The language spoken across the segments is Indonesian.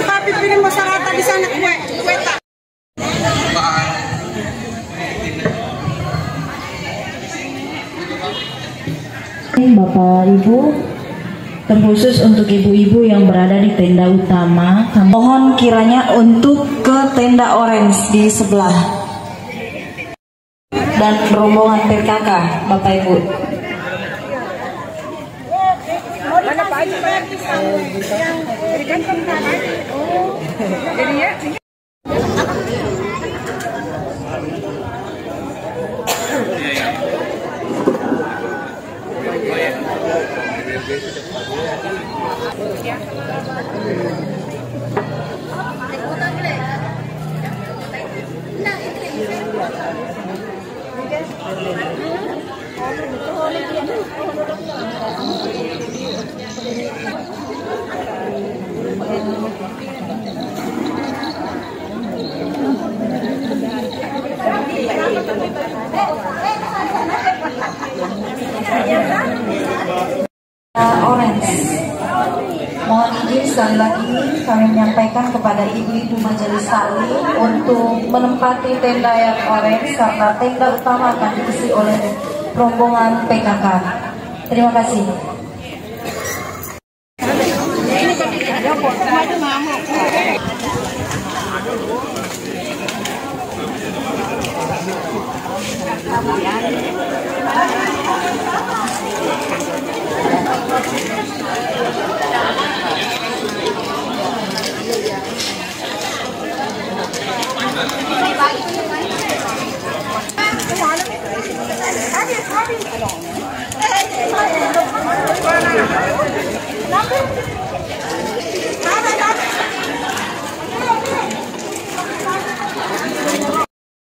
Tapi pilih masyarakat di sana kue tak. Bapak Ibu, terkhusus untuk ibu-ibu yang berada di tenda utama, mohon kiranya untuk ke tenda orange di sebelah dan rombongan PKK, Bapak Ibu. Mana Pak Haji yang berikan pembenaran? Oh, jadi ya. Orange. Mohon izin sekali lagi kami menyampaikan kepada ibu-ibu majelis taklim untuk menempati tenda yang orange karena tenda utama akan diisi oleh rombongan PKK. Terima kasih.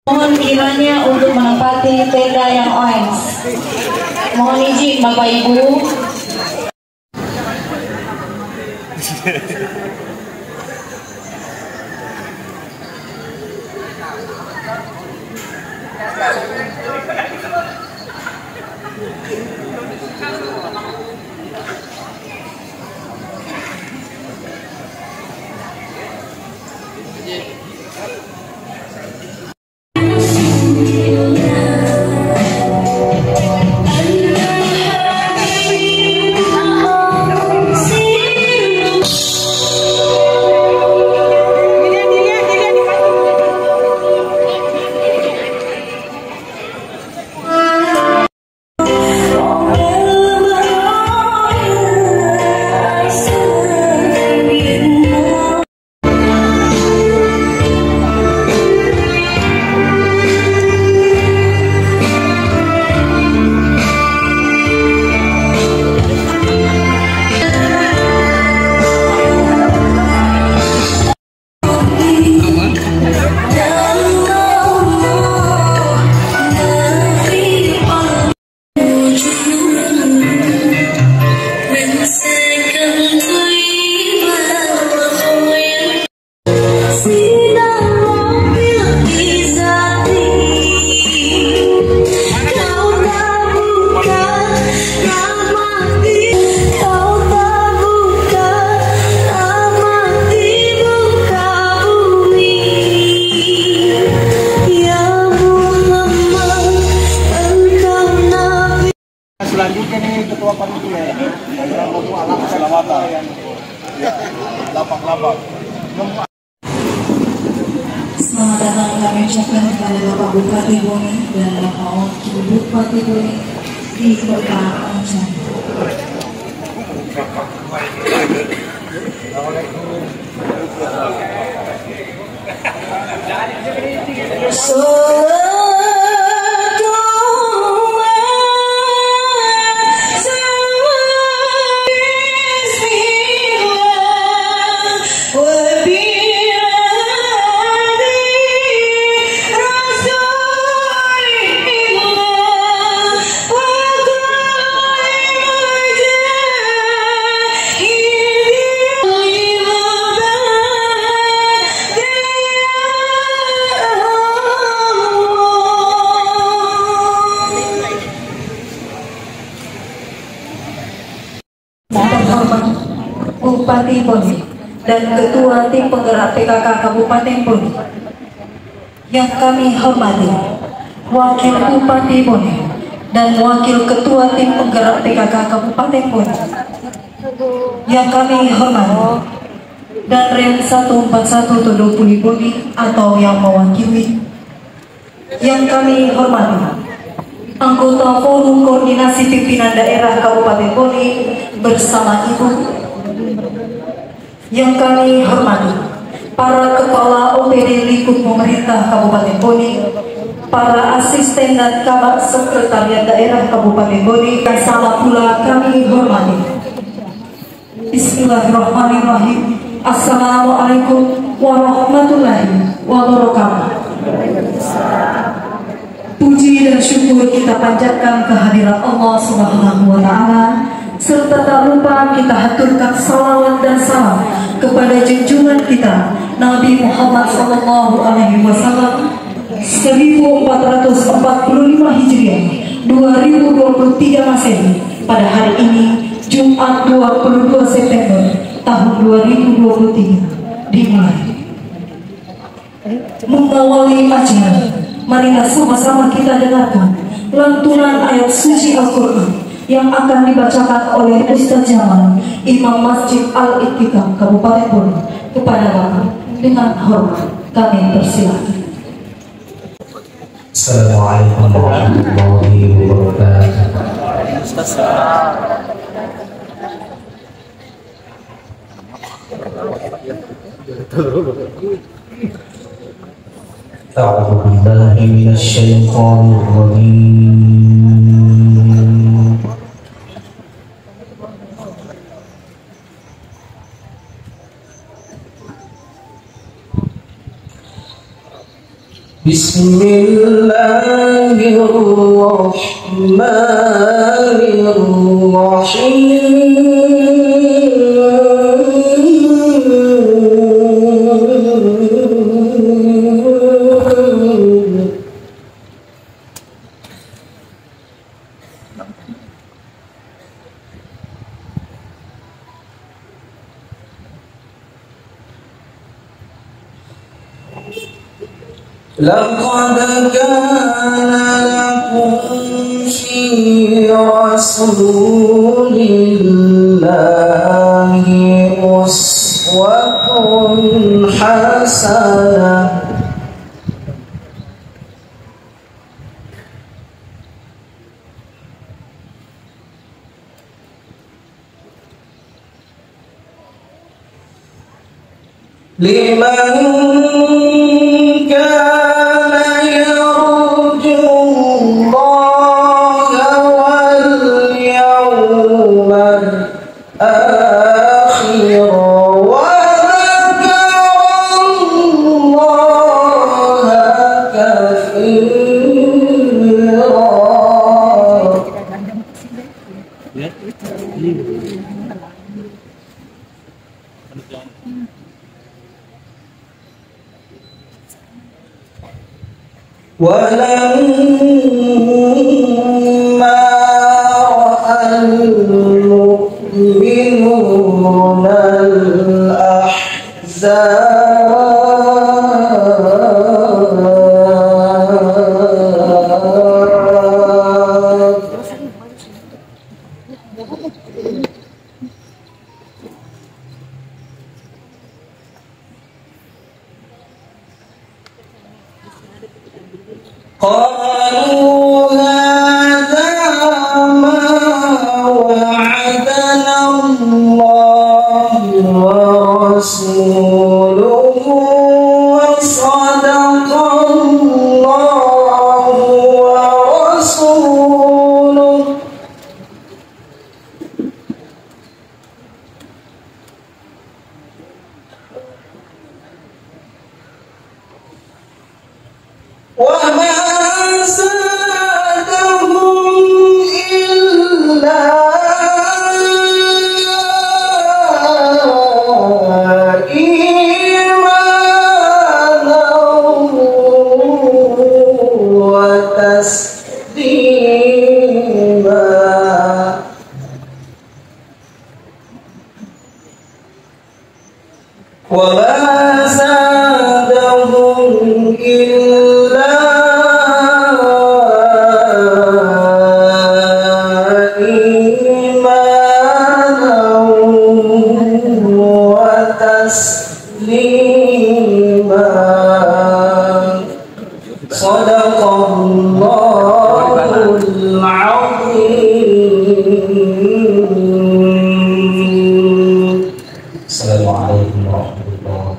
Mohon kiranya untuk menempati tenda yang orange. Mohon izin Bapak Ibu. Selanjutnya nih ketua panitia alam keselamatan lapak-lapak. Selamat datang kami ucapkan kepada Bapak Bupati Boni dan Bapak Wakil Bupati Boni di Kota Ancam. Bupati Boni dan Ketua Tim Penggerak PKK Kabupaten Boni yang kami hormati, Wakil Bupati Boni dan Wakil Ketua Tim Penggerak PKK Kabupaten Boni yang kami hormati, dan Rem 141 Todopuli Boni atau yang mewakili yang kami hormati, anggota Forum Koordinasi Pimpinan Daerah Kabupaten Boni bersama Ibu yang kami hormati, para Kepala OPD lingkup pemerintah Kabupaten Boni, para asisten dan kabak sekretariat daerah Kabupaten Boni, dan sama pula kami hormati Bismillahirrahmanirrahim. Assalamualaikum warahmatullahi wabarakatuh. Puji dan syukur kita panjatkan kehadirat Allah Subhanahu wa Ta'ala, serta tak lupa kita haturkan salawat dan salam kepada junjungan kita Nabi Muhammad SAW 1445 Hijriah 2023 Masehi pada hari ini Jumat 22 September tahun 2023 dimulai. Mengawali acara, marilah sama-sama kita dengarkan lantunan ayat suci Al-Quran yang akan dibacakan oleh Ustaz Jamal, Imam Masjid Al-Ittiqah Kabupaten Bone. Kepada Bapak dengan hormat kami persilakan. Assalamualaikum warahmatullahi wabarakatuh. أعوذ بالله من الشيطان الرجيم. بسم الله الرحمن الرحيم. لقد كان لكم في رسول الله أسوة حسنة لمن كان يرجو الله واليوم الآخر وذكر الله كثيرا. ولما رأى المؤمنون الأحزاب قالوا هذا ما وعدنا الله ورسوله وصدق الله ورسوله وما زادهم إلا إيمانا وتسليما. وما زادهم إلا إيمانا وتسليما. صدق الله العظيم. السلام عليكم ورحمة الله.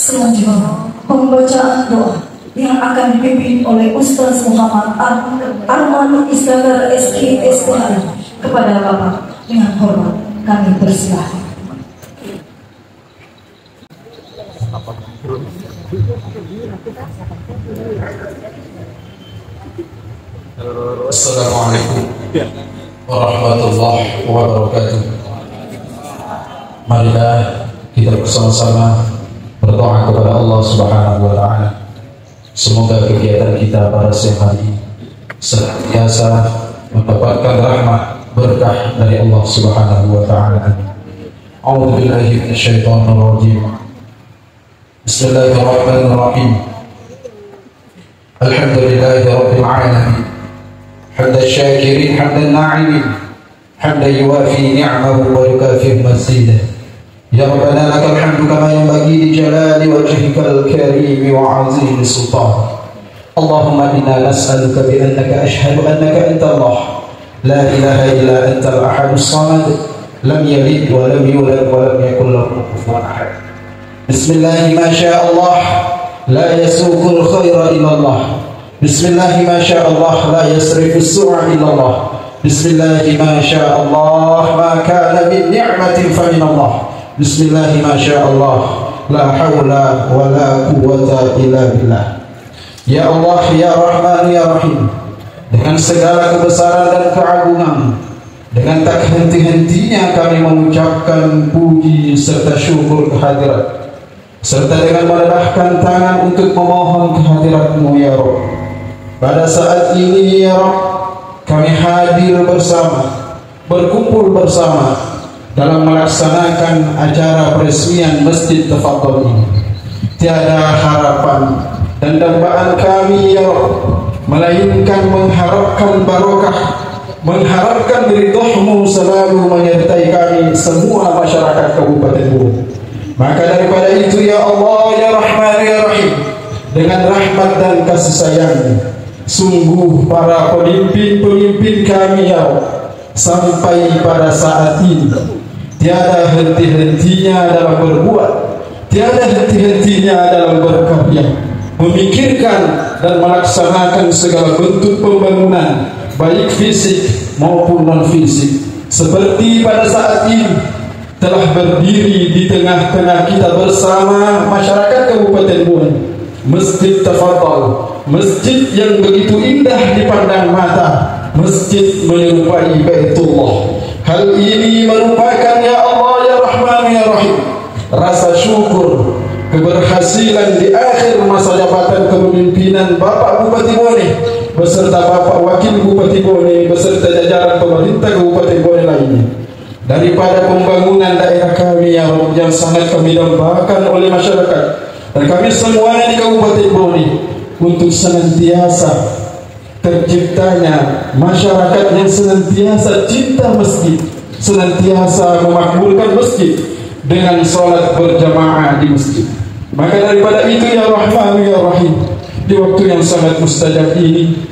Selanjutnya, pembacaan doa yang akan dipimpin oleh Ustaz Muhammad Arman Iskandar SKSPH. Kepada Bapak dengan hormat kami persilahkan. Assalamualaikum warahmatullahi wabarakatuh. Marilah kita bersama-sama berdoa kepada Allah Subhanahu wa taala. Semoga kegiatan kita pada siang hari ini senantiasa mendapatkan rahmat berkah dari Allah Subhanahu wa taala. A'udzu billahi minasyaitonir rajim. Bismillahirrahmanirrahim. Alhamdulillahi rabbil alamin. Hamdan syakirin hamdan na'imin. Hamdan yuwafi ni'amahu wa yukafi mazidah. Ya Rabbana lakal hamdu kama yanbaghi li jalali wajhikal karim wa 'azimi sultan. Allahumma inna nas'aluka bi annaka ashhadu annaka anta Allah la ilaha illa anta al-ahadus samad lam yalid wa lam yulad wa lam yakul lahu kufuwan ahad. Bismillah ma syaa Allah la yasuqul khaira illa Allah. Bismillah ma syaa Allah la yasrifus su'a illa Allah. Bismillah ma syaa Allah ma kana min ni'matin fa min Allah. Bismillah ma syaa Allah la haula wa la quwwata illa billah. Ya Allah, ya Rahman, ya Rahim, dengan segala kebesaran dan keagungan, dengan tak henti-hentinya kami mengucapkan puji serta syukur kehadirat, serta dengan menedahkan tangan untuk memohon kehadirat-Mu ya Rabb. Pada saat ini ya Rabb, kami hadir bersama, berkumpul bersama dalam melaksanakan acara peresmian Masjid Tafadhol ini. Tiada harapan dan dambaan kami ya Rabb, melainkan mengharapkan barokah, mengharapkan ridho-Mu selalu menyertai kami semua masyarakat Kabupaten Buru. Maka daripada itu ya Allah, ya Rahman, ya Rahim, dengan rahmat dan kasih sayang, sungguh para pemimpin-pemimpin kami ya Allah, sampai pada saat ini tiada henti-hentinya dalam berbuat, tiada henti-hentinya dalam berkarya, memikirkan dan melaksanakan segala bentuk pembangunan baik fisik maupun non fisik. Seperti pada saat ini telah berdiri di tengah-tengah kita bersama masyarakat Kabupaten Bone Masjid Tafadhol, masjid yang begitu indah dipandang mata, masjid menyerupai Baitullah. Hal ini merupakan ya Allah, ya Rahman, ya Rahim, rasa syukur keberhasilan di akhir masa jabatan kepemimpinan Bapak Bupati Bone beserta Bapak Wakil Bupati Bone beserta jajaran pemerintah Kabupaten Bone lainnya, daripada pembangunan daerah kami yang sangat kami dambakan oleh masyarakat dan kami semuanya di Kabupaten Bone untuk senantiasa terciptanya masyarakat yang senantiasa cinta masjid, senantiasa memakmurkan masjid dengan sholat berjamaah di masjid. Maka daripada itu ya Rahman, ya Rahim, di waktu yang sangat mustajab ini,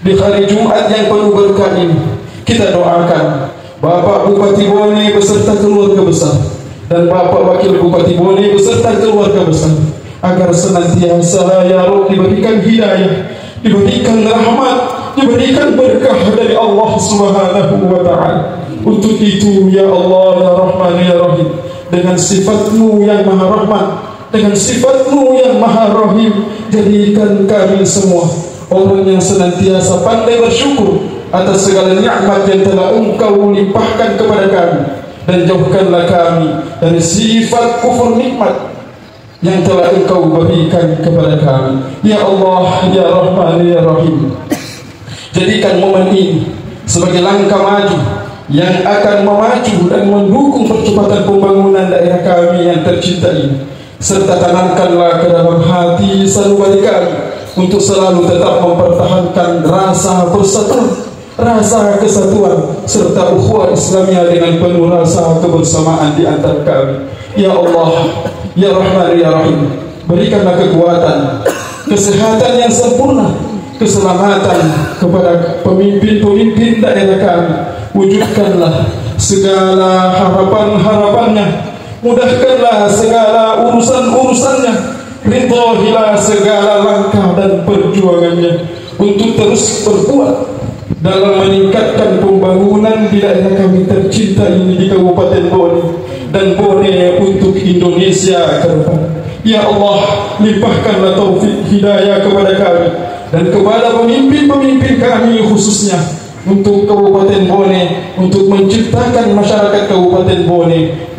di hari Jumat yang penuh berkah ini, kita doakan Bapak Bupati Bone beserta keluarga besar dan Bapak Wakil Bupati Bone beserta keluarga besar agar senantiasa ya Rabb diberikan hidayah, diberikan rahmat, diberikan berkah dari Allah Subhanahu wa taala. Untuk itu ya Allah, ya Rahman, ya Rahim, dengan sifat-Mu yang maha rahmat, dengan sifat-Mu yang maha rahim, jadikan kami semua orang yang senantiasa pandai bersyukur atas segala nikmat yang telah Engkau limpahkan kepada kami, dan jauhkanlah kami dari sifat kufur nikmat yang telah Engkau berikan kepada kami. Ya Allah, ya Rahman, ya Rahim, jadikan momen ini sebagai langkah maju yang akan memacu dan mendukung percepatan pembangunan daerah kami yang tercinta ini, serta tanamkanlah ke dalam hati sanubari kami untuk selalu tetap mempertahankan rasa persatuan, rasa kesatuan, serta ukhuwah Islamiyah dengan penuh rasa kebersamaan di antara kami. Ya Allah, ya Rahman, ya Rahim, berikanlah kekuatan, kesehatan yang sempurna, keselamatan kepada pemimpin-pemimpin daerah kami. Wujudkanlah segala harapan-harapannya, mudahkanlah segala urusan-urusannya, ridhoilah segala langkah dan perjuangannya untuk terus berbuat dalam meningkatkan pembangunan di daerah kami tercinta ini di Kabupaten Bone dan Bone untuk Indonesia ke depan. Ya Allah, limpahkanlah taufik hidayah kepada kami dan kepada pemimpin-pemimpin kami khususnya untuk Kabupaten Bone, untuk menciptakan masyarakat Kabupaten Bone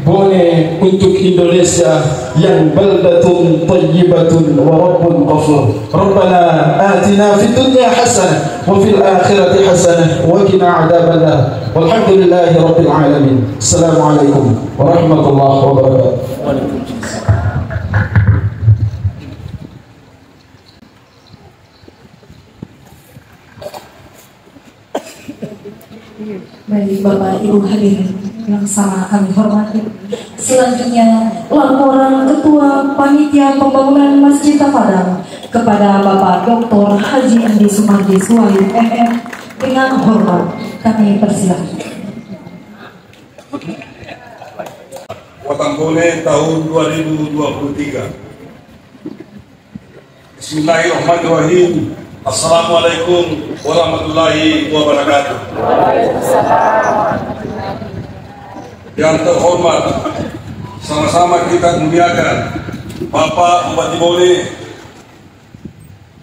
untuk Indonesia yang baldatun tayyibatun wa rabbun ghafur. Rabbana atina fid dunya hasanah wa fil akhirati hasanah wa qina adzabannar. Walhamdulillahi rabbil alamin. Assalamualaikum warahmatullahi wabarakatuh. Baik Bapak Ibu hadirin yang sama kami hormati. Selanjutnya laporan Ketua Panitia Pembangunan Masjid Tafadhal kepada Bapak Dr. Haji Andi Sumardi Suhaib MM dengan hormat kami persilakan. Kota Bone tahun 2023. Bismillahirrahmanirrahim. Assalamualaikum warahmatullahi wabarakatuh. Yang terhormat, sama-sama kita muliakan Bapak Bupati Bone,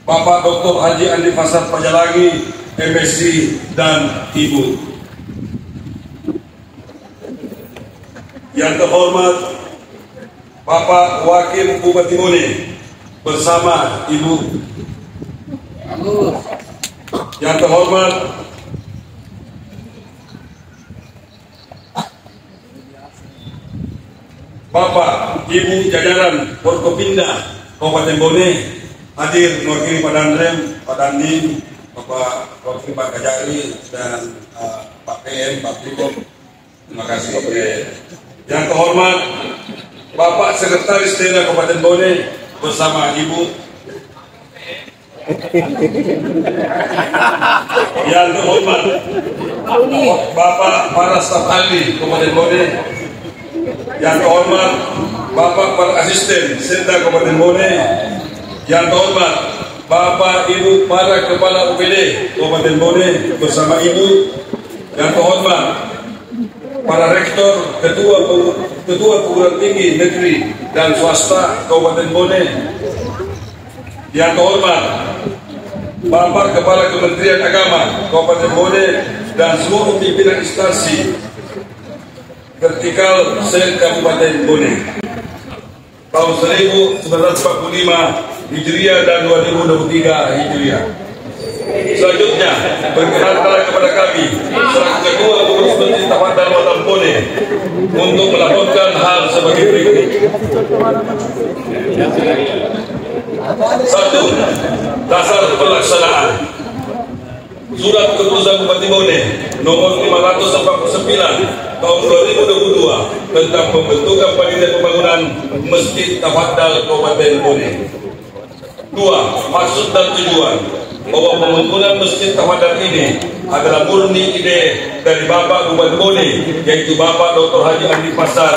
Bapak Dr. Haji Andi Fasad Pajalangi, MSc dan Ibu. Yang terhormat Bapak Wakil Bupati Bone bersama Ibu. Yang terhormat Bapak Ibu jajaran Forkopimda Kabupaten Bone, hadir mewakili Pak Danrem, Pak Dandim, Bapak Wakil Pak Kajari dan Pak PM, Pak Prikop. Terima kasih. Yang terhormat Bapak Sekretaris Daerah Kabupaten Bone bersama Ibu. Yang terhormat Bapak para staf ahli Kabupaten Bone. Yang terhormat Bapak para asisten Setda Kabupaten Bone. Yang terhormat Bapak Ibu para kepala UPD Kabupaten Bone bersama Ibu. Yang terhormat para rektor, ketua perguruan tinggi negeri dan swasta Kabupaten Bone. Yang terhormat Bapak Kepala Kementerian Agama Kabupaten Bone dan seluruh pimpinan instansi vertikal sel Kabupaten Bone. Tahun 1945 Hijriah dan 2023 Hijriah. Selanjutnya, perkenalkanlah kepada kami selaku Ketua Pengurus Masjid Tafadhal Kota Bone untuk melaporkan hal sebagai berikut. 1. Dasar pelaksanaan Surat Keputusan Bupati Bone nomor 549 tahun 2022 tentang pembentukan panitia pembangunan Masjid Tafadhal Kabupaten Bone. 2. Maksud dan tujuan bahwa pembangunan Masjid Tafadhal ini adalah murni ide dari Bapak Bupati Bone, yaitu Bapak Dr. Haji Andi Fasad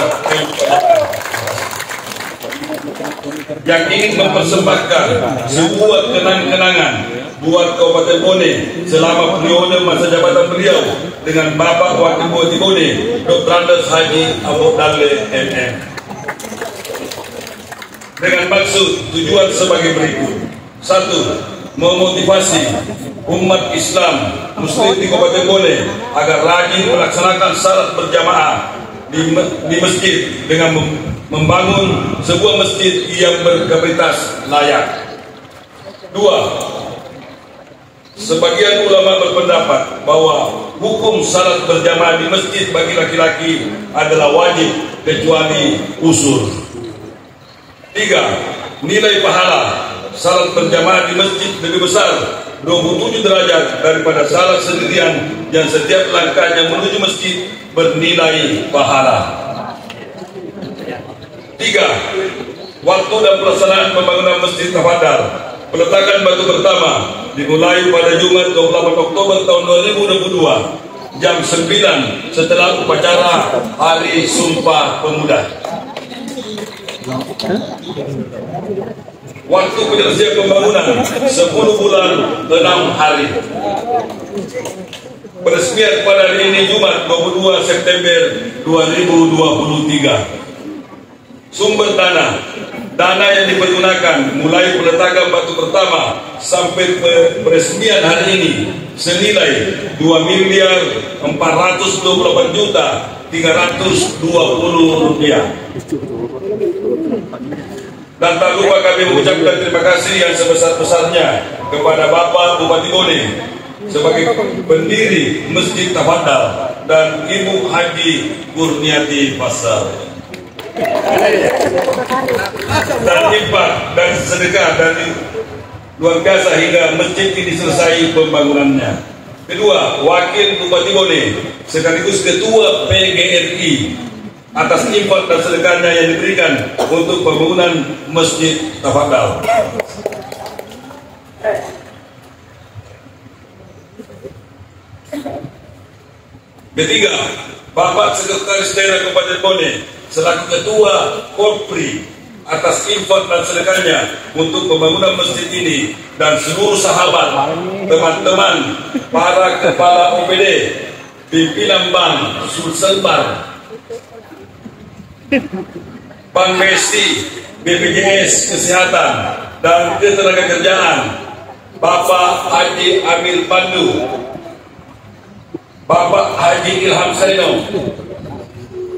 yang ingin mempersembahkan sebuah kenang-kenangan buat Kabupaten Bone selama periode masa jabatan beliau dengan Bapak Wakil Bupati Bone Dr. Andes Haji Abu Dalle MM, dengan maksud tujuan sebagai berikut. 1. Memotivasi umat Islam Muslim di Kabupaten Bone agar rajin melaksanakan salat berjamaah di masjid dengan membangun sebuah masjid yang berkapasitas layak. 2. Sebagian ulama berpendapat bahwa hukum salat berjamaah di masjid bagi laki-laki adalah wajib kecuali usur. 3. Nilai pahala salat berjamaah di masjid lebih besar 27 derajat daripada salat sendirian yang setiap langkahnya menuju masjid bernilai pahala. 3. Waktu dan pelaksanaan pembangunan Masjid Tafadhal. Peletakan batu pertama dimulai pada Jumat 28 Oktober tahun 2022 jam 9 setelah upacara Hari Sumpah Pemuda. Waktu penyelesaian pembangunan 10 bulan 6 hari. Peresmian pada hari ini Jumat 22 September 2023. Sumber dana yang dipergunakan mulai peletakan batu pertama sampai peresmian hari ini senilai 2.428.320 rupiah. Dan tak lupa kami mengucapkan terima kasih yang sebesar-besarnya kepada Bapak Bupati Bone sebagai pendiri Masjid Tafadhal dan Ibu Haji Kurniati Fasal. Dan infak dan sedekah dari luar biasa hingga masjid ini selesai pembangunannya. Kedua, Wakil Bupati Bone sekaligus Ketua PGRI atas infak dan sedekahnya yang diberikan untuk pembangunan Masjid Tafadhal. Ketiga, Bapak Sekretaris Daerah Kabupaten Bone selaku Ketua Korpri atas infak dan sedekahnya untuk pembangunan masjid ini, dan seluruh sahabat, teman-teman, para kepala OPD, pimpinan Bank, Sulselbar, Bank Besti, BPJS Kesehatan dan Ketenagakerjaan, Bapak Haji Amir Pandu, Bapak Haji Ilham Salino,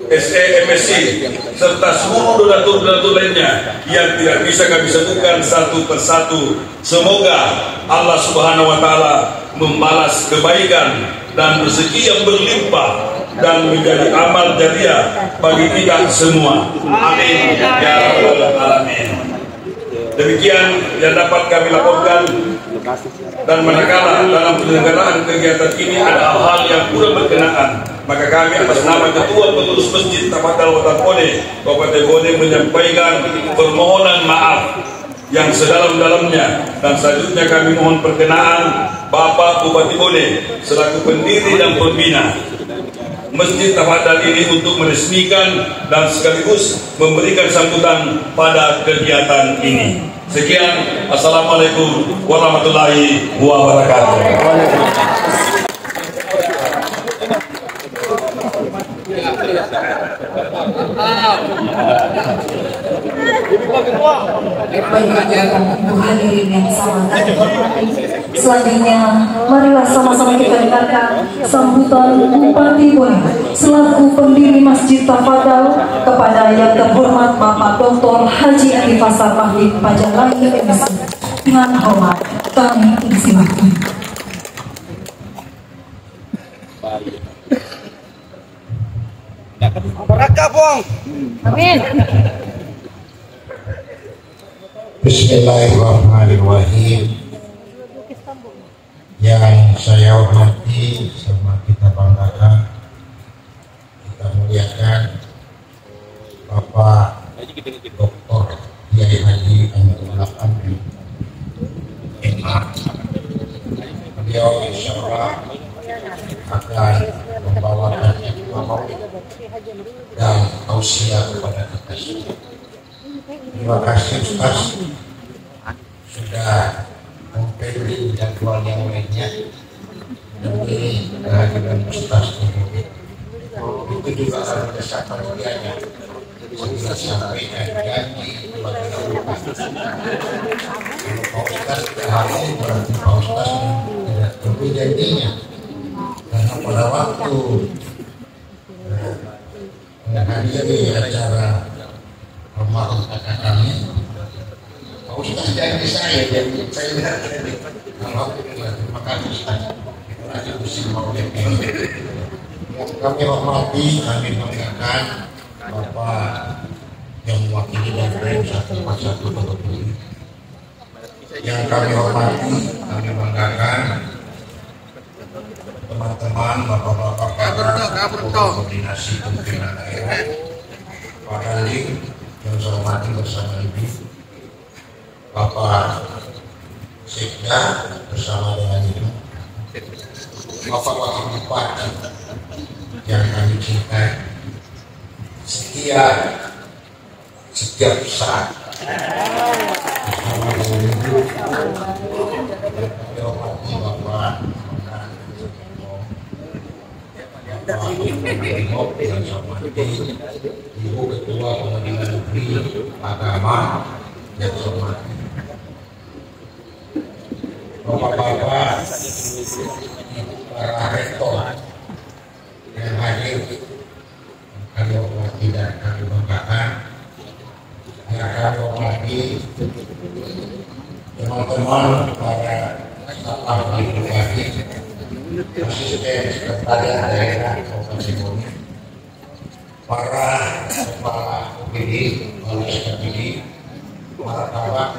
SEMSC, serta seluruh donatur-donatur lainnya yang tidak bisa kami sebutkan satu persatu. Semoga Allah Subhanahu wa Ta'ala membalas kebaikan dan rezeki yang berlimpah dan menjadi amal jariah bagi kita semua. Amin ya rabbal alamin. Demikian yang dapat kami laporkan, dan manakala dalam penyelenggaraan kegiatan ini ada hal-hal yang kurang berkenaan, maka kami atas nama Ketua Pengurus Masjid Tafadhal Watan Bone Kabupaten Bone menyampaikan permohonan maaf yang sedalam-dalamnya, dan selanjutnya kami mohon perkenaan Bapak Bupati Bone selaku pendiri dan pembina Masjid Tafadhal ini untuk meresmikan dan sekaligus memberikan sambutan pada kegiatan ini. Sekian, assalamualaikum warahmatullahi wabarakatuh. Hadirin yang sangat terhormati, selanjutnya marilah sama-sama kita dengarkan sambutan Bupati Bone selaku pendiri Masjid Tafadhal kepada yang terhormat Bapak Dr. Haji Adi Fasal Mahdi Pajalani MS. Dengan hormat kami persilakan. Amin. Bismillahirrahmanirrahim. Yang saya hormati, sama kita banggakan, kita muliakan Bapak Dr. Kiai Haji Amirullah Hamdi MA. Beliau insya Allah akan membawakan hikmah dan tausiah kepada kita semua. Terima kasih Ustaz sudah mempilih jadwal yang lainnya demi kehadiran Ustaz ini. Itu juga harus desakan mulianya sudah sampaikan janji kepada Pak Ustaz. Kalau Pak Ustaz tidak hadir berarti Pak Ustaz tidak tunggu janjinya, karena pada waktu menghadiri acara almarhum kakak kami, Pak Ustaz janji saya lihat ini. Alhamdulillah, terima kasih Ustaz. Itu aja bersama oleh kami. Yang kami hormati, kami banggakan Bapak yang mewakili dari satu persatu ini. Yang kami hormati, kami banggakan teman-teman, bapak-bapak para koordinasi pimpinan daerah, Pak Halim yang saya hormati bersama Ibu, Bapak Sekda bersama dengan Ibu, Bapak Wakil Bupati yang kami cintai, setiap saat bersama Ibu Ketua Pengadilan Negeri Agama yang hormati, Bapak-bapak, para rektor yang hadir, kami hormati dan kami banggakan. Yang kami hormati teman-teman para staf legislatif, asisten sekretariat daerah Kabupaten Bone, para kepala OPD, kepala SKPD, para kabak,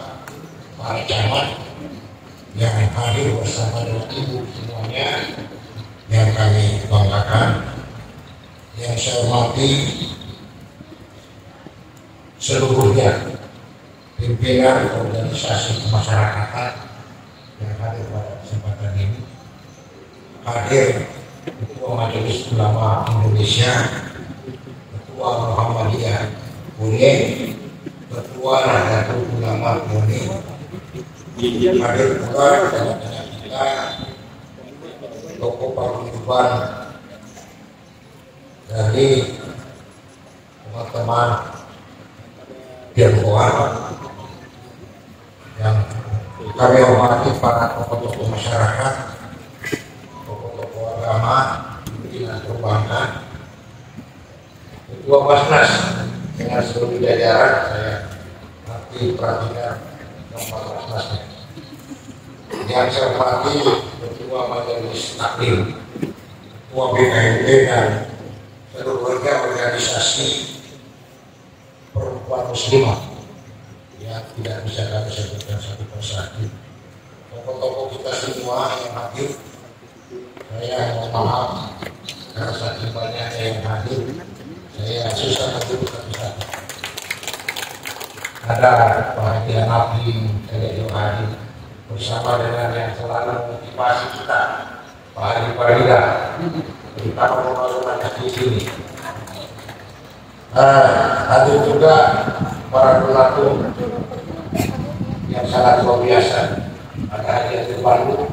para camat yang hadir bersama dengan ibu semuanya yang kami banggakan. Yang saya hormati seluruhnya pimpinan organisasi kemasyarakatan yang hadir pada kesempatan ini, hadir Ketua Majelis Ulama Indonesia, Ketua Muhammadiyah Bone, Ketua Nahdlatul Ulama Bone, hadir pula dengan kita tokoh paguyuban dari teman-teman Tionghoa yang kami hormati, para tokoh-tokoh masyarakat, tokoh-tokoh agama, pimpinan perbankan, Ketua Basnas dengan seluruh jajaran. Saya nanti perhatikan nomor Basnasnya. Yang saya hormati Ketua Majelis Taklim, Ketua BKMP dan seluruh organisasi perempuan muslimah yang tidak bisa kami sebutkan satu persatu. Tokoh-tokoh kita semua yang hadir, saya mohon maaf karena saking banyaknya yang hadir, saya susah untuk satu-satu. Ada Pak Haji Nabi Khalil hadir bersama dengan yang selalu motivasi kita, Pak Haji Farida, terutama pembangunan di sini. Hadir juga para donatur yang sangat luar biasa. Ada Haji Abdul Baru,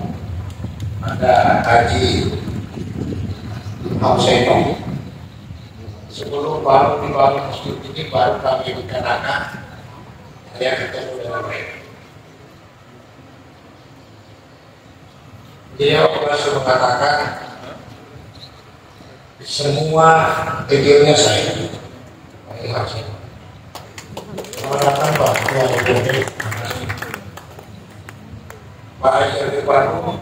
ada Haji Hamseno. Sebelum baru dibangun masjid ini, baru kami dikenakan, saya ketemu dengan mereka. Dia berhasil mengatakan semua idealnya saya. Mengatakan bahwa Pak Haji Abdul Baru,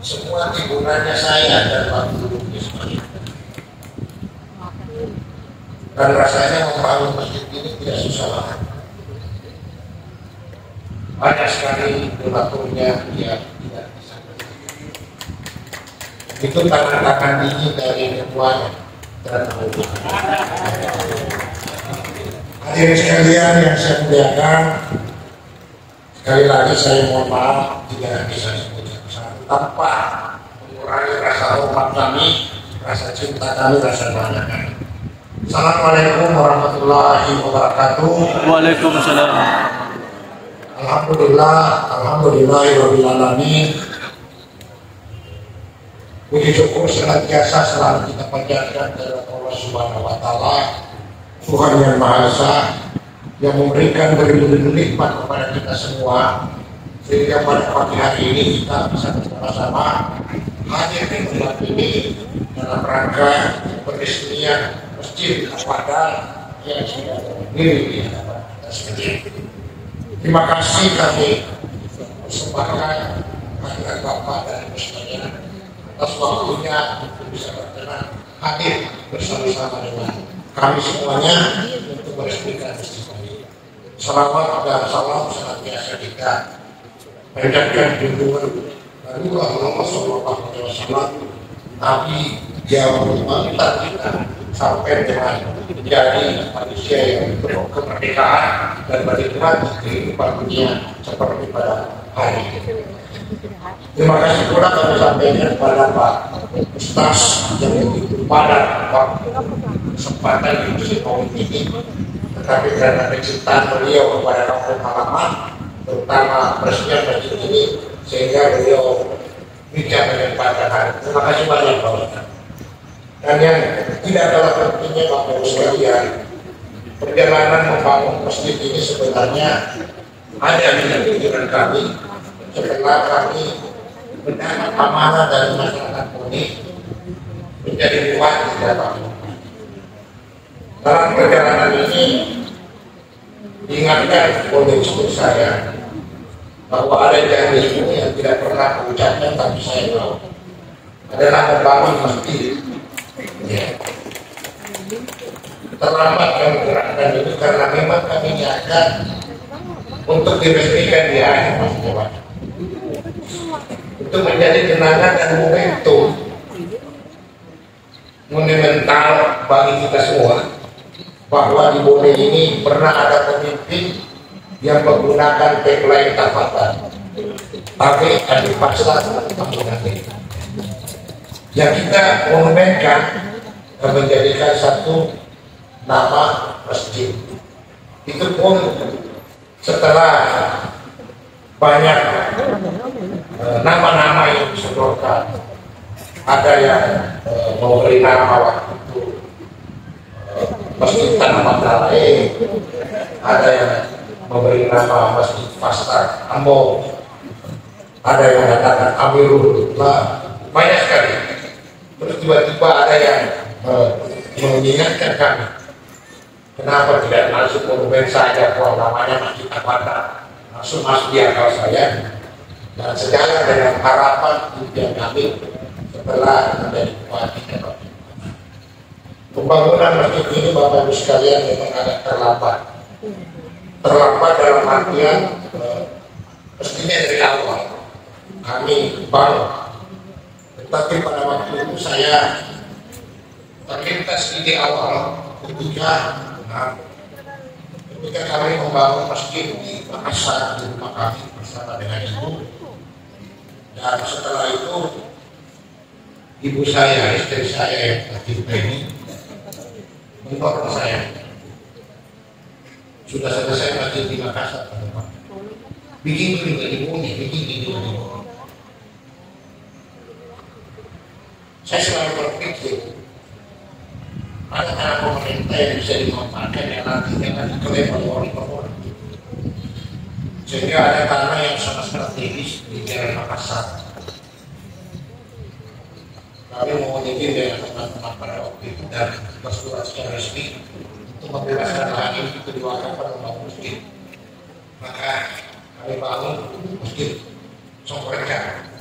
semua timbulannya saya dan Pak Guru Bismillah. Dan rasanya membangun masjid ini tidak susah banget. Banyak sekali donaturnya yang tidak bisa. Itu tangan-tangan dingin dari ketuanya dan hadirin sekalian yang saya muliakan, sekali lagi saya mohon maaf tidak bisa sebutkan satu tanpa mengurangi rasa hormat kami, rasa cinta kami, rasa bangga kami. Assalamualaikum warahmatullahi wabarakatuh. Waalaikumsalam. Alhamdulillahirabbil alamin. Puji syukur senantiasa selalu kita panjatkan kepada Allah Subhanahu wa taala, Tuhan yang Maha Esa, yang memberikan begitu nikmat kepada kita semua, sehingga pada pagi hari ini kita bisa bersama-sama hadir di tempat ini dalam rangka peresmian Masjid Al-Fadal yang sudah berdiri di hadapan kita sendiri. Terima kasih kami persembahkan kehadiran Bapak dan Ibu sekalian atas waktunya untuk bisa berkenan hadir bersama-sama dengan kami semuanya untuk meresmikan masjid ini. Salawat dan salam senantiasa kita panjatkan junjungan Rasulullah Sallallahu Alaihi Wasallam, Nabi yang mengantar kita sampai dengan menjadi manusia yang penuh kemerdekaan dan menikmati kehidupan dunia seperti pada hari ini. Terima kasih pula kami sampaikan kepada Pak Ustaz yang begitu padat waktu kesempatan di tahun ini, tetapi karena kecintaan beliau kepada kampung halaman, terutama presiden masjid ini, sehingga beliau bisa menyempatkan hari. Terima kasih banyak Pak Ustaz. Dan yang tidak kalah pentingnya Bapak Ibu sekalian, perjalanan membangun masjid ini sebenarnya ada di pikiran kami setelah kami mendapat amanah dari masyarakat Bone menjadi bupati di Bapak. Dalam perjalanan ini diingatkan oleh istri saya bahwa ada janji ini yang tidak pernah mengucapkan, tapi saya tahu adalah membangun masjid. Ya. Terlambat kami gerakkan itu karena memang kami niatkan untuk diresmikan di akhir masa jabatan. Itu menjadi kenangan dan momentum monumental bagi kita semua bahwa di Bone ini pernah ada pemimpin yang menggunakan tagline tafatan, tapi ada pasal yang kita monumenkan dan menjadikan satu nama masjid. Itu pun setelah banyak nama-nama yang disodorkan, ada yang memberi nama waktu itu Masjid Tanah Matlae, ada yang memberi nama Masjid Fasta Ambo, ada yang mengatakan Amirullah, banyak sekali. Terus tiba-tiba ada yang mengingatkan kami, kenapa tidak masuk monumen saja kalau namanya Masjid Al-Fatah, langsung masuk di akal saya. Dan sejalan dengan harapan impian kami setelah menjadi bupati. Pembangunan masjid ini Bapak Ibu sekalian memang agak terlambat. Terlambat dalam artian mestinya dari awal kami bangun. Tetapi pada waktu itu saya terlintas ide awal ketika kami membangun masjid di Makassar, di rumah kami bersama dengan ibu. Dan setelah itu ibu saya, istri saya yang tercinta ini mendorong saya, sudah selesai masjid di Makassar, bikin juga di Bone, bikin juga di Bone. Saya selalu berpikir ada cara pemerintah yang bisa dimanfaatkan yang nantinya akan diklaim oleh orang-orang, sehingga ada tanah yang sangat strategis di daerah Makassar. Kami mohon izin dengan teman-teman pada waktu itu dan bersurat secara resmi untuk membebaskan lahan ini kedua pada membangun masjid. Maka kami bangun masjid Songkoreca.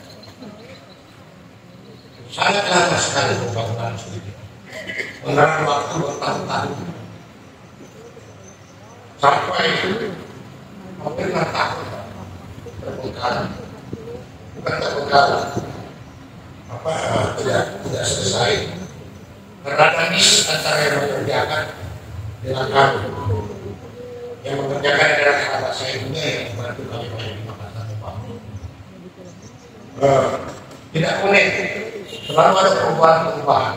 Sangat lama sekali pembangunan masjid, menggunakan waktu bertahun-tahun sampai hampir 6 tahun terbengkalai, bukan terbengkalai, tidak selesai karena kami antara yang mengerjakan dengan kami. Yang mengerjakan adalah sahabat saya juga yang membantu kami di Makassar membangun. Tidak boleh, selalu ada perubahan-perubahan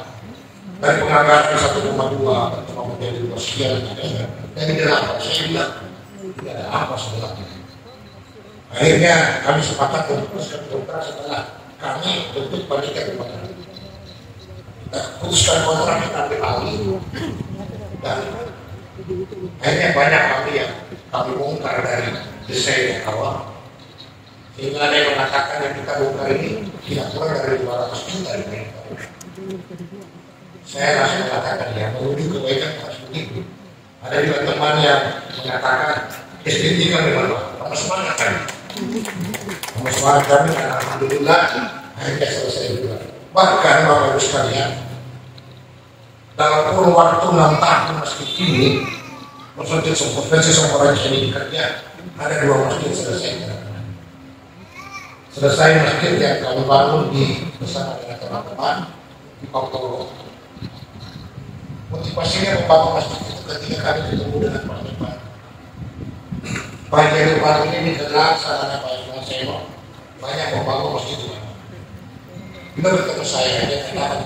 dari penganggaran 1,2 atau menjadi 2 sekian, dan tidak apa, saya bilang tidak ada apa sebenarnya. Akhirnya kami sepakat untuk teruskan kontrak setelah kami bentuk panitia kepada kita putuskan kontrak, kita ambil alih, dan akhirnya banyak kami yang kami bongkar dari desain yang awal, sehingga ada yang mengatakan yang kita bongkar ini tidak kurang dari 200 juta. Saya langsung mengatakan ya, menuju kebaikan harus begitu. Ada juga teman yang mengatakan estetika memang semangat kami. Semangat kami dan alhamdulillah akhirnya selesai juga. Bahkan Bapak Ibu sekalian, dalam kurun waktu 6 tahun masjid ini, maksudnya konferensi Songkoreca ini dikerja, ada 2 masjid selesai. Selesai masjid yang kami bangun di bersama dengan teman-teman di Pautolo. Motivasinya membangun masjid itu ketika kami ketemu dengan Pak Pak Jerman ini dikenal sarana Pak Irwan Seno banyak membangun masjid itu. Bila bertemu saya, dia katakan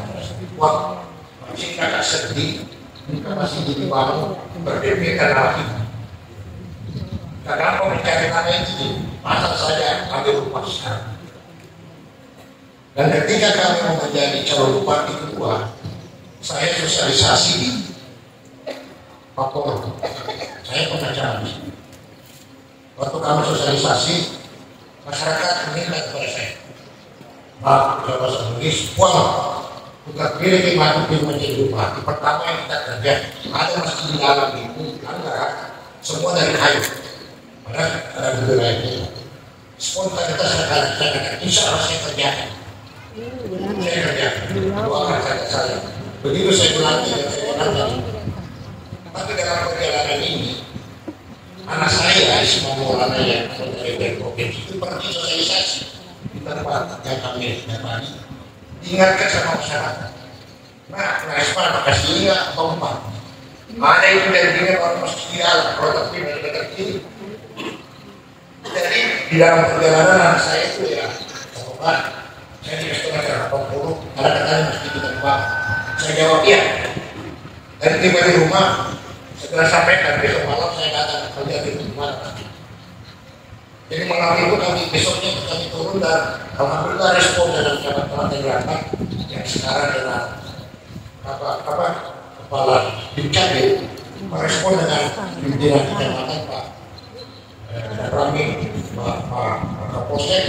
wah, masjid agak sedih, ini masih dibangun berdempetan lagi. Kadang mencari nama itu, masa saja ambil rumah sekarang. Dan ketika kami mau menjadi calon bupati kedua, saya sosialisasi di Papua. Saya pengacara. Waktu kami sosialisasi, masyarakat meminta kepada saya, Pak, coba sendiri, wah, kita pilih maju menjadi bupati. Pertama yang kita kerja, ada masjid di dalam itu, anggaran, semua dari kayu. Padahal ada dua lainnya. Spontanitas saya insya Allah saya kerjakan. Saya kerjakan. Doakan saja saya. Begitu saya berlatih dan saya berlatih. Tapi dalam perjalanan ini, anak saya, semua Maulana yang dari provinsi itu pergi sosialisasi di tempat yang kami dapat. Diingatkan sama masyarakat. Nah, respon makasih enggak atau empat. Ada yang menjadikan orang masuk di dalam, kalau tapi dekat kiri. Jadi di dalam perjalanan anak saya itu ya, Pak, saya di restoran cara 80, ada katanya mesti kita Pak. Saya jawab iya. Dan tiba di rumah, setelah sampaikan besok malam saya datang kerja di rumah. Jadi malam itu kami besoknya kami turun dan alhamdulillah respon dari teman-teman Negara yang sekarang dengan kepala Dukcapil merespon dengan pimpinan kecamatan Pak Rami, Pak Kapolsek,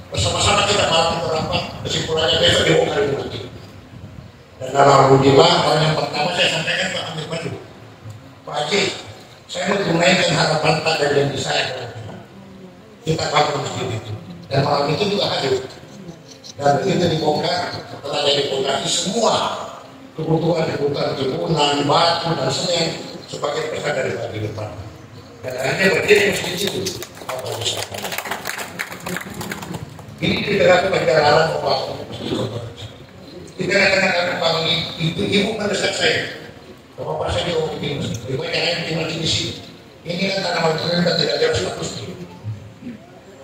bersama-sama kita malam itu rapat, kesimpulannya besok dibongkar lagi. Dan alhamdulillah hal yang pertama saya sampaikan Pak Amir Madu, Pak Haji, saya mau tunaikan harapan Pak dan janji saya. Kita bangun masjid itu, dan malam itu juga hadir. Dan kita dibongkar, setelah dari fondasi semua kebutuhan timbunan, batu dan semen sebagai pesan dari Pak depan. Dan akhirnya berdiri masjid itu. Ini di tengah perjalanan membangun masjid. Di tengah-tengah bangun itu ibu mendesak saya. Bapak saya mau bikin masjid. Ibu jangan bikin masjid di sini. Ini kan tanaman kita tidak jauh 100 kilo.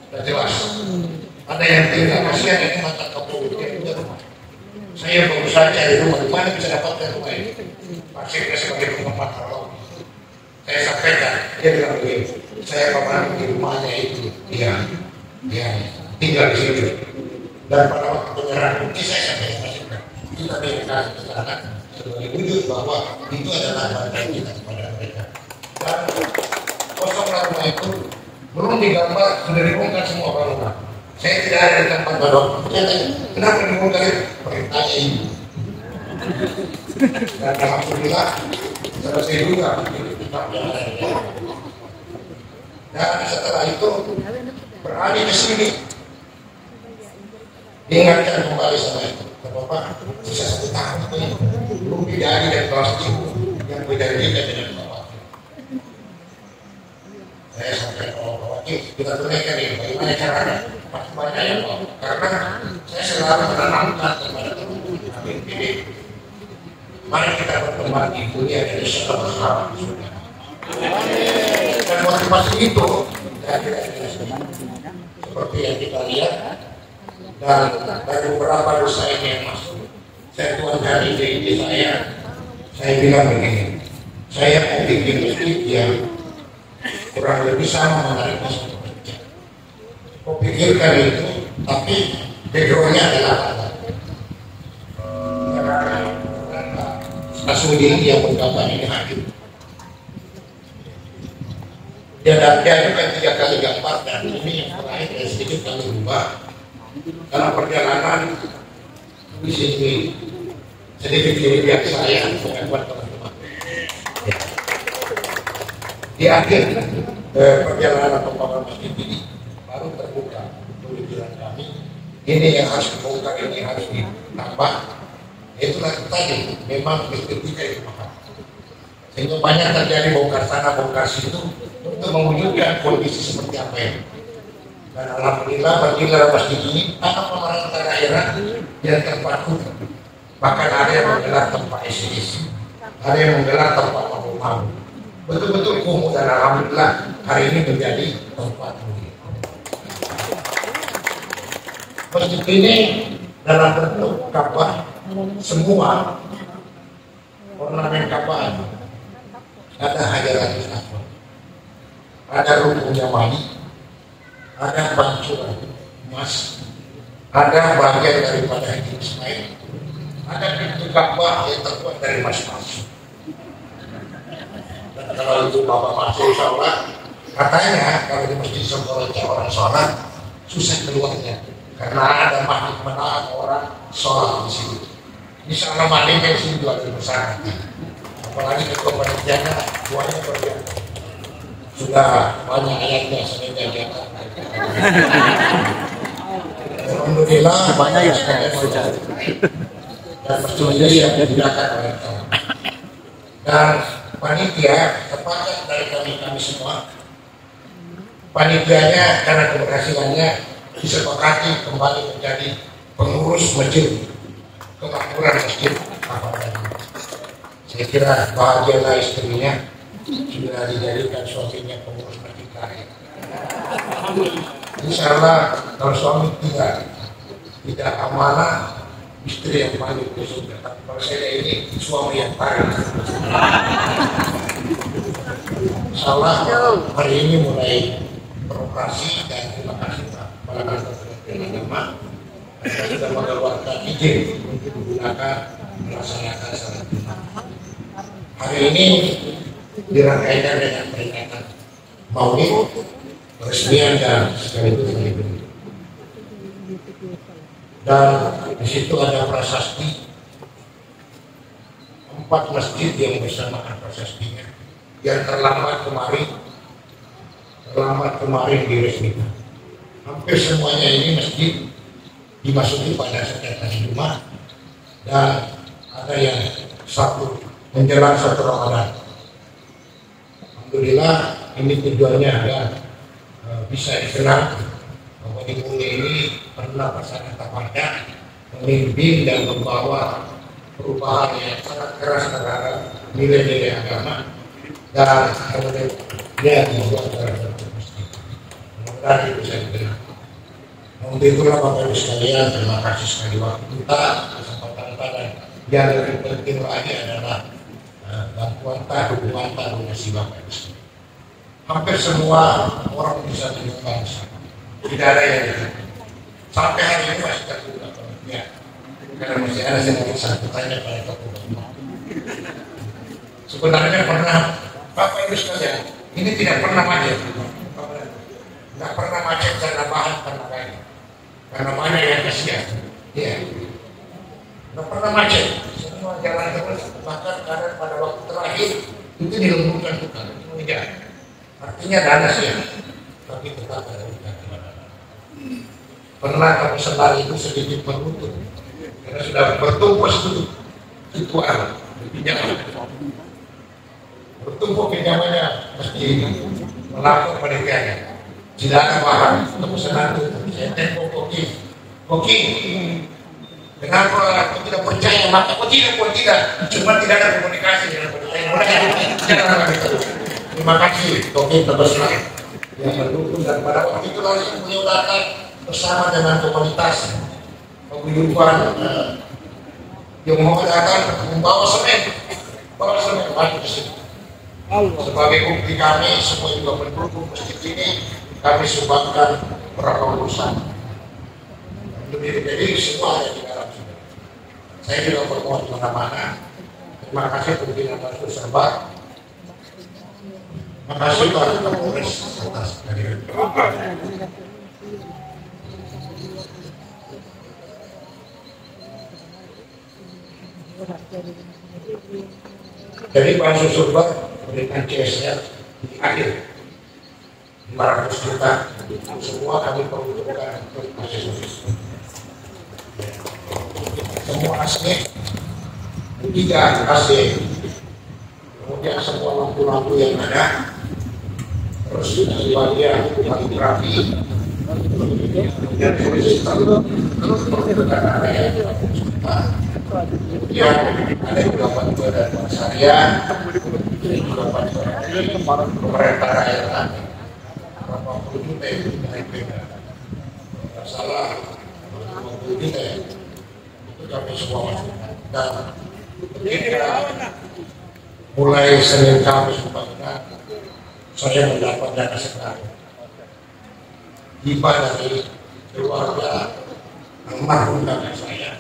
Sudah jelas. Ada yang tinggal kasihan itu mantan Kapolri dia punya rumah. Saya berusaha cari rumah di mana bisa dapatkan rumah ini. Pasirnya sebagai pengempat kalau saya sampaikan dia bilang begini, saya kemarin di rumahnya itu dia tinggal di sini. Dan pada waktu penyerahan bukti saya sampaikan kita berikan keterangan sebagai wujud bahwa itu adalah bantuan kita kepada mereka. Dan kosonglah rumah itu belum digambar sudah dibongkar semua bangunan. Saya tidak ada di tempat baru. Kenapa dibongkar itu? Perintahnya ibu. Dan alhamdulillah selesai juga. Dan setelah itu beralih ke sini. Diingatkan kembali sama itu. Bapak bisa 1 tahun ini belum dijadi dan kelas itu yang berjanjikan dengan Bapak. Saya sampai ke Bapak kita tunaikan ini bagaimana caranya. Pasti banyak yang mau. Karena saya selalu menanamkan kepada teman-teman ini. Mari kita berkembang di dunia dari segala hal. Dan motivasi itu seperti yang kita lihat dan dari beberapa dosa ini yang masuk. Saya tuan hari di ide saya bilang begini. Saya mau bikin masjid yang kurang lebih sama menarik masuk. Kau pikirkan itu, tapi backgroundnya adalah Nasruddin yang bergambar ini hadir. Dia itu kan 3 kali gambar dan ini yang terakhir dan sedikit kami ubah. Dalam perjalanan di sini sedikit yang saya buat teman-teman. Di akhir perjalanan pembangunan masjid ini baru terbuka pemikiran kami. Ini yang harus dibongkar, ini harus ditambah. Itulah tadi memang estetika itu mahal. Sehingga banyak terjadi bongkar sana bongkar situ untuk mewujudkan kondisi seperti apa ini. Dan alhamdulillah bagilah masjid ini ada pemerintah daerah yang terpadu. Bahkan ada yang menggelar tempat SDC, ada yang menggelar tempat mahu-mahu. Betul-betul kumuh dan alhamdulillah hari ini menjadi tempat mulia. Masjid ini dalam bentuk Ka'bah, semua ornamen Ka'bah ada Hajarul Aswad. ada rukunnya Mali, ada pancuran emas, ada bagian daripada Haji Ismail, ada pintu Ka'bah yang terbuat dari emas palsu. Dan kalau itu Bapak masuk sholat, katanya kalau di masjid Songkoroja orang sholat susah keluarnya karena ada maghrib menahan orang sholat di sini. Insya Allah maghrib yang sini juga ada besar. Apalagi ketua panitianya tuanya berjaya. Sudah banyak ayatnya saya jaga. Alhamdulillah banyak ya dan mestinya yang digunakan oleh kami. Dan panitia sepakat dari kami semua. Panitianya karena keberhasilannya disepakati kembali menjadi pengurus masjid, kemakmuran masjid. Saya kira bahagialah istrinya sudah dijadikan suaminya pengurus masjid lain. Insya Allah kalau suami tidak amanah, istri yang paling kusuk. Kalau saya ini suami yang paling. Insya Allah hari ini mulai beroperasi dan terima kasih Pak Kepala Kantor Kementerian Agama sudah mengeluarkan izin untuk digunakan melaksanakan salat Jumat. Hari ini dirangkaikan dengan peringatan Maulid, peresmian dan sekaligus libur. Dan di situ ada prasasti 4 masjid yang bersamaan prasastinya. Yang terlambat kemarin diresmikan. Hampir semuanya ini masjid dimasuki pada setiap hari Jumat dan ada yang menjelang 1 Ramadan. Alhamdulillah ini tujuannya agar bisa dikenal bahwa di Bumi ini pernah bersama tapada memimpin dan membawa perubahan yang sangat keras terhadap nilai-nilai agama dan kemudian dia membuat cara masjid. Mudah-mudahan itu bisa dikenal. Untuk itulah Bapak Ibu sekalian, terima kasih sekali waktu kita, kesempatan kita, yang lebih penting lagi adalah bantuan dukungan donasi Bapak Ibu sekalian. Hampir semua orang bisa menyumbang, tidak ada yang tidak. Sampai hari ini masih terbuka ya, karena masih ada sedikit satu tanya pada Bapak. Sebenarnya pernah Bapak Ibu sekalian, ini tidak pernah macet, tidak pernah macet karena bahan karena kain, karena banyak yang kasihan, ya, tidak pernah macet, semua jalan terus, bahkan kadang pada waktu terakhir itu dilumpuhkan tukang, tidak, artinya dana sih, tapi tetap ada utang. Pernah kami sebar itu sedikit berlutut, karena sudah bertumpuk itu alat pinjaman. Bertumpuk pinjamannya mesti melakukan penelitiannya. Tidak ada barang untuk pesanan itu. Saya tembok koki. Kenapa aku tidak percaya? Maka kok tidak. Cuma tidak ada komunikasi dengan percaya. Terima kasih koki terbesar yang mendukung dan pada waktu itu langsung menyuarakan bersama dengan komunitas penguyupan yang mau datang membawa semen baju ke sini. Sebagai bukti kami semua juga mendukung masjid ini, kami sumbangkan berapa urusan. Jadi semua ada di dalam sini. Saya juga bermohon kemana-mana. Terima kasih pimpinan Bapak Serba. Terima kasih Pak Kapolres atas kehadiran. Jadi Pak Susurba berikan CSR di akhir 500 juta semua kami peruntukkan untuk mahasiswa. Semua AC 3 AC, kemudian semua lampu-lampu yang ada, terus sebagian lampu rapi, kemudian terus peruntukan area 500 juta. Kemudian ada juga bantuan dari Bank Syariah, juga bantuan dari pemerintah daerah, berapa puluh juta itu dari PEDA. Tidak salah, 20 juta itu kami semua masukkan. Dan ketika mulai Senin Kamis pembangunan saya mendapat dana sekarang hibah dari keluarga almarhum kakak saya.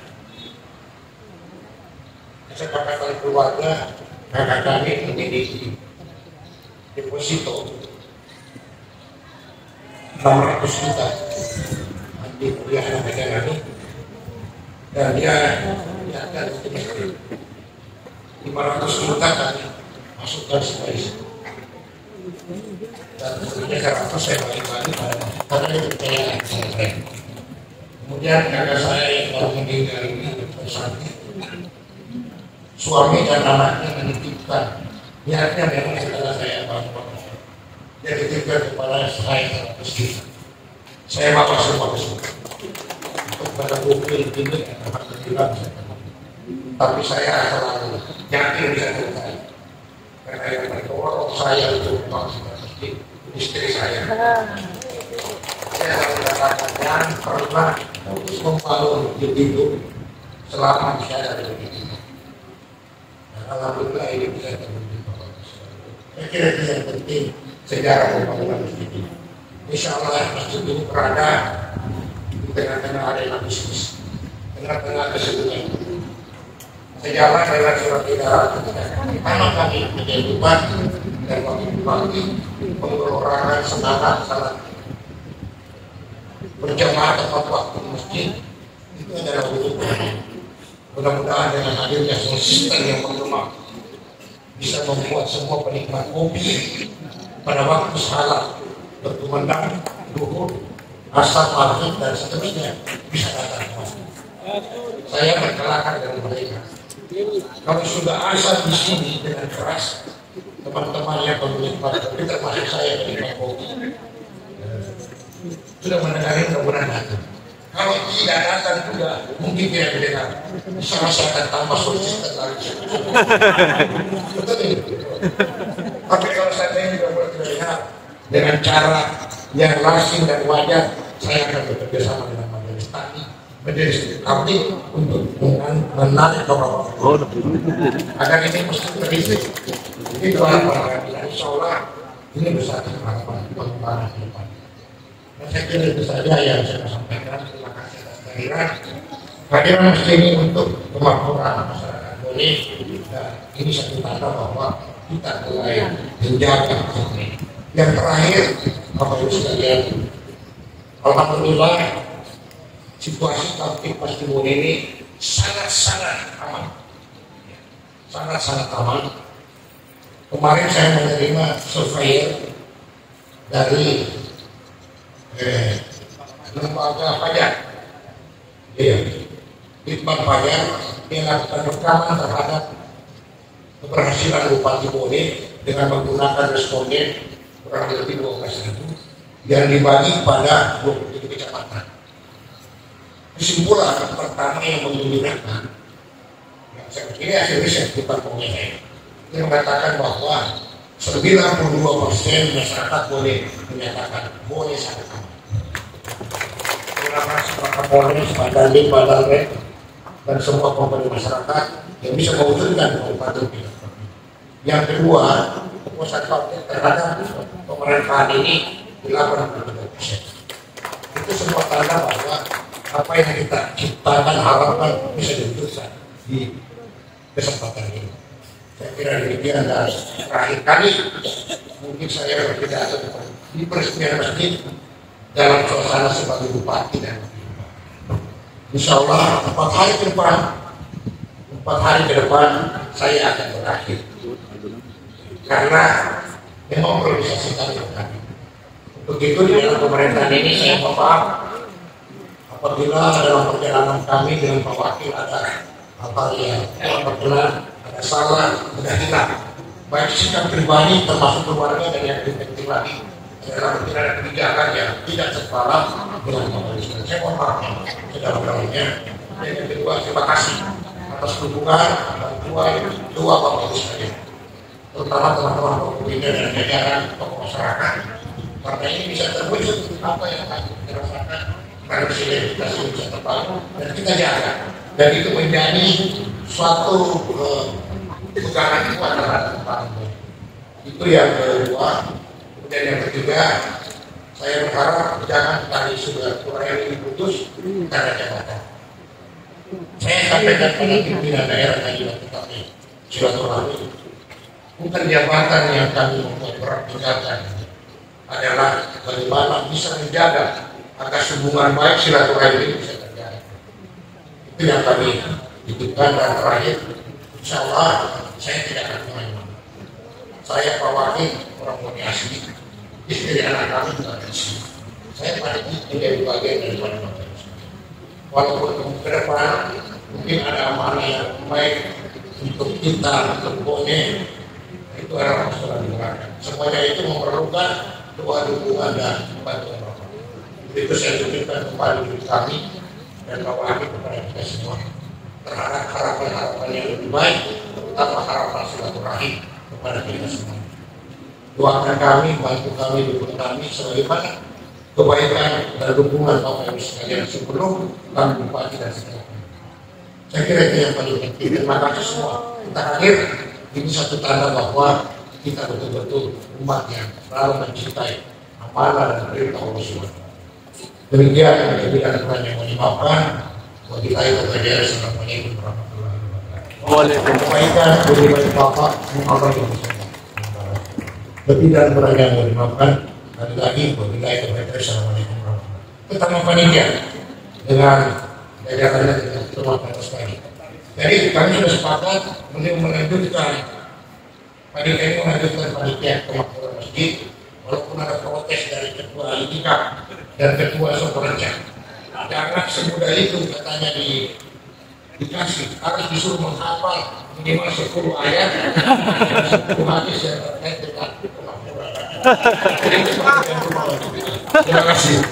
Kesepakatan keluarga, kakak kami menjadi deposito 600 juta di kuliah anak kami, dan dia akan 500 juta kami masukkan sebagai, dan tentunya karena saya balik-balik karena itu kepercayaan saya. Kemudian kakak saya yang baru meninggal ini sakit, suami dan anaknya menitipkan, niatnya memang setelah saya bangun, dia titipkan kepada saya 100 juta. Saya bawa semua ke sini untuk pada bukti ini dapat bilang, tapi saya selalu yakin bisa terjadi karena yang mendorong saya untuk masjid istri saya. Saya selalu katakan pernah membangun hidup selama saya ada di sini. Alhamdulillah ini bisa terwujud. Saya kira itu yang penting sejarah pembangunan masjid ini. Insya Allah masjid ini berada di tengah-tengah arena bisnis, tengah-tengah kesenian. Sejalan dengan surat edaran anak kami menjadi beban dan wakil-wakil pengelolaan semangat salat berjamaah tepat waktu masjid itu adalah wujud. Mudah-mudahan dengan hadirnya sistem yang berkembang bisa membuat semua penikmat kopi pada waktu salat berkumandang, duhur, asar, maghrib dan seterusnya bisa datang. Saya berkelakar dengan mereka. Kalau sudah asar di sini dengan keras, teman-teman yang penikmat kopi termasuk saya penikmat kopi sudah mendengarkan kemudian datang. Kalau tidak datang juga mungkin tidak mendengar. Saya akan tambah konsisten lagi. Betul itu. Tapi kalau saya juga berterlihat dengan cara yang langsing dan wajar, saya akan bekerja sama dengan majelis taklim, majelis kami untuk menarik orang-orang agar ini mesti terisi. Itu harapan kami. Insya Allah ini besar harapan pengembangan ke depan. Dan saya kira itu saja yang saya sampaikan. Terima kasih atas kehadiran masjid ini untuk kemakmuran masyarakat Bone. Ini satu tanda bahwa kita mulai menjaga ini. Yang terakhir, Bapak Ibu sekalian, alhamdulillah situasi Taufik Masjid Bone ini sangat-sangat aman, sangat-sangat aman. Kemarin saya menerima surveyor dari lembaga pajak, Ditman Pajak, yang melakukan rekaman terhadap keberhasilan Bupati Bone dengan menggunakan responden kurang lebih 12.000 yang dibagi pada 27 kecamatan. Kesimpulan pertama yang mengembirakan, ini hasil riset Ditman Pajak, yang mengatakan bahwa 92% masyarakat Bone menyatakan Bone sangat aman. Kenapa sepakat Bone, sepakat Lim, Badan Red, dan semua komponen masyarakat yang bisa mewujudkan kabupaten kita. Yang kedua, kepuasan publik terhadap pemerintahan ini 83%. Itu semua tanda bahwa apa yang kita ciptakan harapkan bisa diwujudkan di kesempatan ini. Saya kira demikian, dan terakhir kali mungkin saya berpidato di peresmian masjid dalam suasana sebagai bupati dan wakil bupati. Insya Allah 4 hari ke depan saya akan berakhir karena memang priorisasikan kami. Begitu di dalam pemerintahan ini saya mohon apabila dalam perjalanan kami dengan Pak Wakil ada apa yang berkenan, ada salah, ada hilang, baik sikap pribadi termasuk keluarga dan yang lebih penting lagi adalah ada kebijakan yang tidak separat dengan pemerintah. Saya mohon maaf sedalam-dalamnya. Dan yang kedua, terima kasih atas dukungan bantuan doa Bapak Ibu sekalian, terutama teman-teman pembina dan jajaran tokoh masyarakat, karena ini bisa terwujud apa yang kami rasakan karena sinergitas bisa terbangun dan kita jaga, dan itu menjadi suatu pegangan kuat terhadap Pak. Itu yang kedua. Dan yang ketiga, saya berharap jangan tali silaturahmi diputus karena jabatan. Saya sampaikan pada pimpinan daerah tadi waktu kami silaturahmi, bukan jabatan yang kami membuat tinggalkan, adalah bagaimana bisa menjaga agar hubungan baik silaturahmi bisa terjadi. Itu yang kami titipkan. Dan terakhir, insya Allah saya tidak akan kemana-mana. Saya Pak Wakil orang Bone asli, istri anak kami juga di sini. Saya pada menjadi bagian dari Bone. Walaupun ke depan mungkin ada amanah yang baik untuk kita, untuk Bone, itu adalah masalah dilakukan. Semuanya itu memerlukan doa, dukungan dan bantuan Bapak. Itu saya tunjukkan kembali diri kami dan Pak Wakil kepada kita semua terhadap harapan-harapan yang lebih baik, terutama harapan silaturahim kepada kita semua. Doakan kami, bantu kami, dukung kami sebagaimana kebaikan dan dukungan Bapak Ibu sekalian sebelum kami bupati dan seterusnya. Saya kira itu yang paling penting. Terima kasih semua. Kita hadir, ini satu tanda bahwa kita betul-betul umat yang selalu mencintai amanah dan perintah Allah SWT. Demikian yang tidak ada yang menyebabkan bagi saya terjadi. Assalamualaikum warahmatullahi wabarakatuh. Waalaikumsalam. Bagi Bapak, Allah yang bersama. Lebih dan kurang yang dimaafkan. Lagi bagi saya terjadi. Assalamualaikum warahmatullahi wabarakatuh. Pertama panitia dengan jajarannya dengan teman sekali. Jadi kami sudah sepakat untuk melanjutkan panitia ini, melanjutkan panitia kemakmuran masjid, walaupun ada protes dari ketua itikaf dan ketua Sokoreca. Jangan semudah itu katanya dikasih, harus disuruh menghafal minimal 10 ayat, 10 hadis yang terkait dengan kemakmuran. Terima kasih.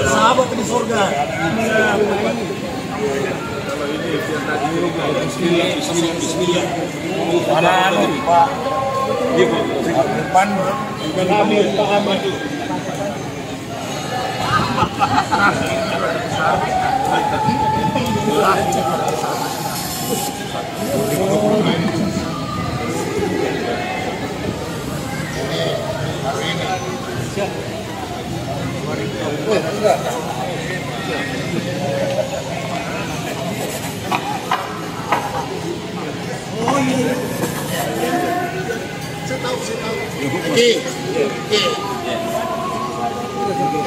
Sahabat di surga. Bismillah. Mana Pak? Depan kami Pak Ahmad.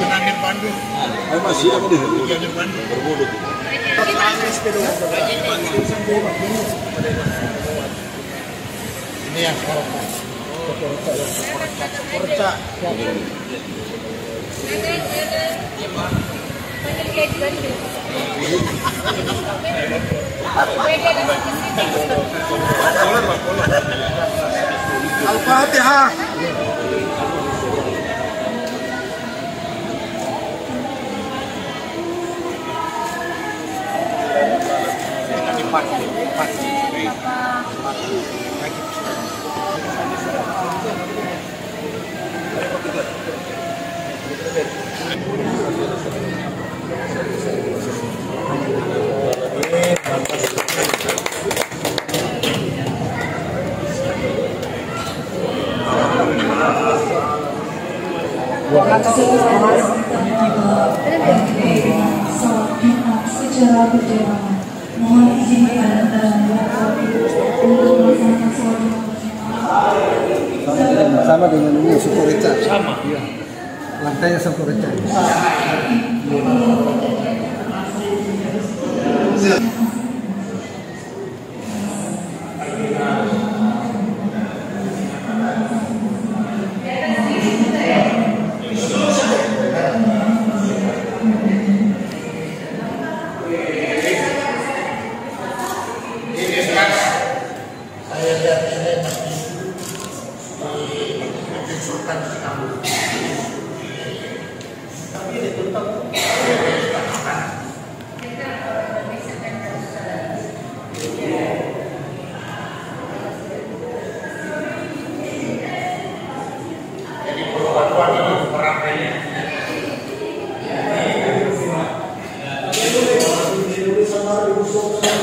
Tenangin Bandung. Masih apa deh? Berbulu. Ini yang Sokoreca. Al-Fatihah. Secara berjamaah, mohon izin kepada untuk melaksanakan sholat sama dengan ini Sokoreca. Sama. Iya. Lantainya Sokoreca. Thank you.